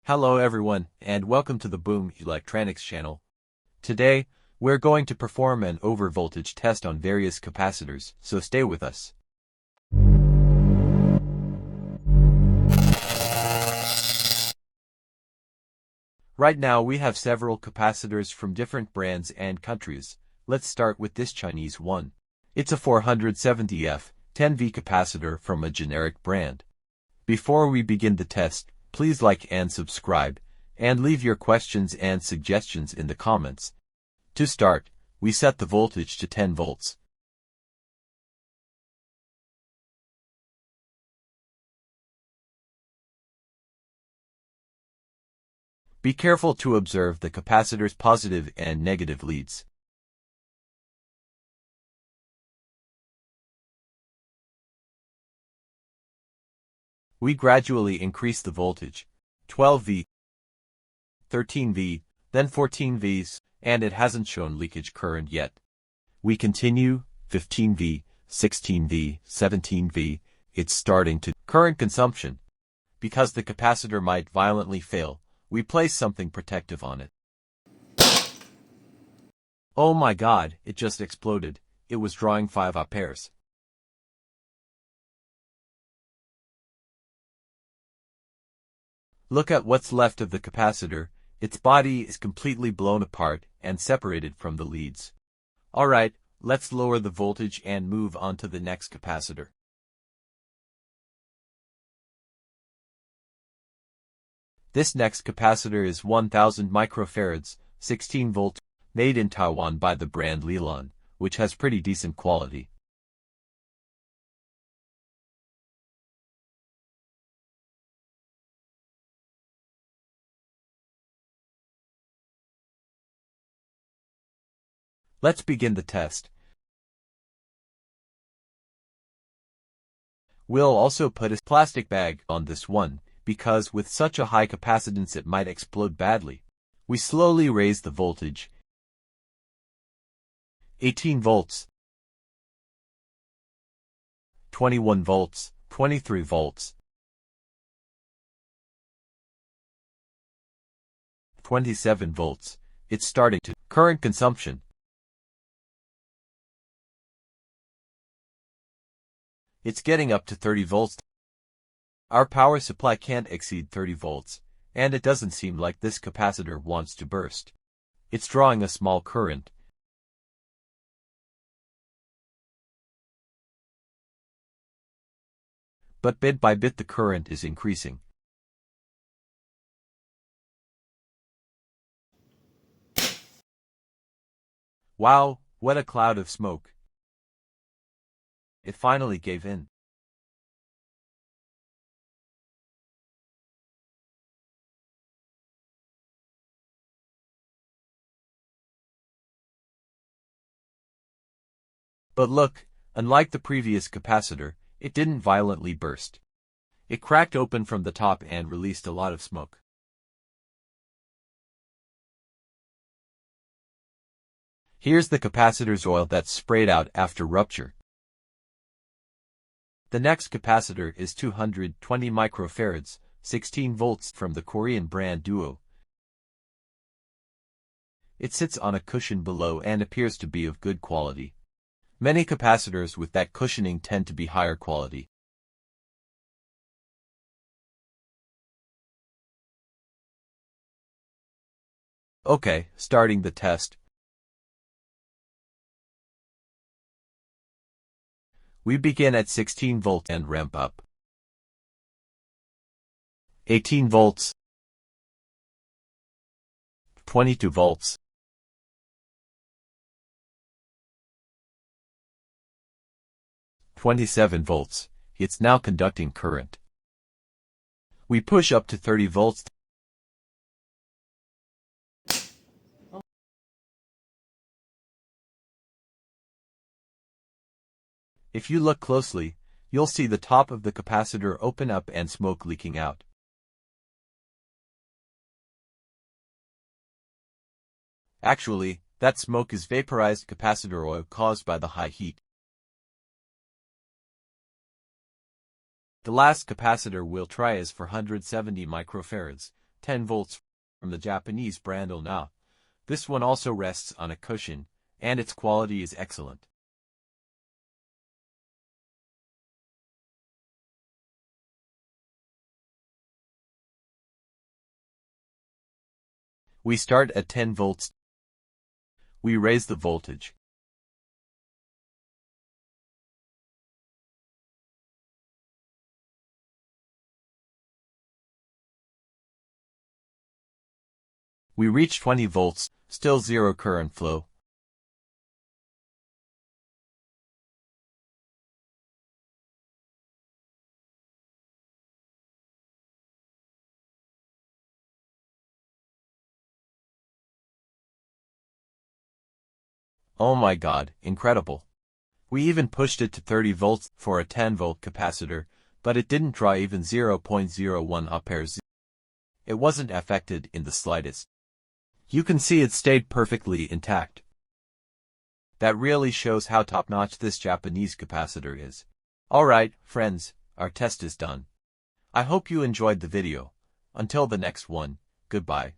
Hello everyone, and welcome to the Boom Electronics channel. Today, we're going to perform an overvoltage test on various capacitors, so stay with us. Right now we have several capacitors from different brands and countries. Let's start with this Chinese one. It's a 470F 10V capacitor from a generic brand. Before we begin the test, please like and subscribe, and leave your questions and suggestions in the comments. To start, we set the voltage to 10 volts. Be careful to observe the capacitor's positive and negative leads. We gradually increase the voltage, 12V, 13V, then 14Vs, and it hasn't shown leakage current yet. We continue, 15V, 16V, 17V, it's starting to current consumption. Because the capacitor might violently fail, we place something protective on it. Oh my god, it just exploded. It was drawing 5 amperes. Look at what's left of the capacitor. Its body is completely blown apart and separated from the leads. Alright, let's lower the voltage and move on to the next capacitor. This next capacitor is 1000 microfarads, 16 volt, made in Taiwan by the brand Lilon, which has pretty decent quality. Let's begin the test. We'll also put a plastic bag on this one, because with such a high capacitance it might explode badly. We slowly raise the voltage. 18 volts, 21 volts, 23 volts, 27 volts. It's starting to current consumption. It's getting up to 30 volts. Our power supply can't exceed 30 volts, and it doesn't seem like this capacitor wants to burst. It's drawing a small current. But bit by bit the current is increasing. Wow, what a cloud of smoke. It finally gave in. But look, unlike the previous capacitor, it didn't violently burst. It cracked open from the top and released a lot of smoke. Here's the capacitor's oil that's sprayed out after rupture. The next capacitor is 220 microfarads, 16 volts from the Korean brand Duo. It sits on a cushion below and appears to be of good quality. Many capacitors with that cushioning tend to be higher quality. Okay, starting the test. We begin at 16 volts and ramp up. 18 volts, 22 volts, 27 volts. It's now conducting current. We push up to 30 volts. If you look closely, you'll see the top of the capacitor open up and smoke leaking out. Actually, that smoke is vaporized capacitor oil caused by the high heat. The last capacitor we'll try is for 170 microfarads, 10 volts from the Japanese brand Ona. This one also rests on a cushion, and its quality is excellent. We start at 10 volts. We raise the voltage. We reach 20 volts, still zero current flow. Oh my god, incredible. We even pushed it to 30 volts for a 10-volt capacitor, but it didn't draw even 0.01 amperes. It wasn't affected in the slightest. You can see it stayed perfectly intact. That really shows how top-notch this Japanese capacitor is. Alright, friends, our test is done. I hope you enjoyed the video. Until the next one, goodbye.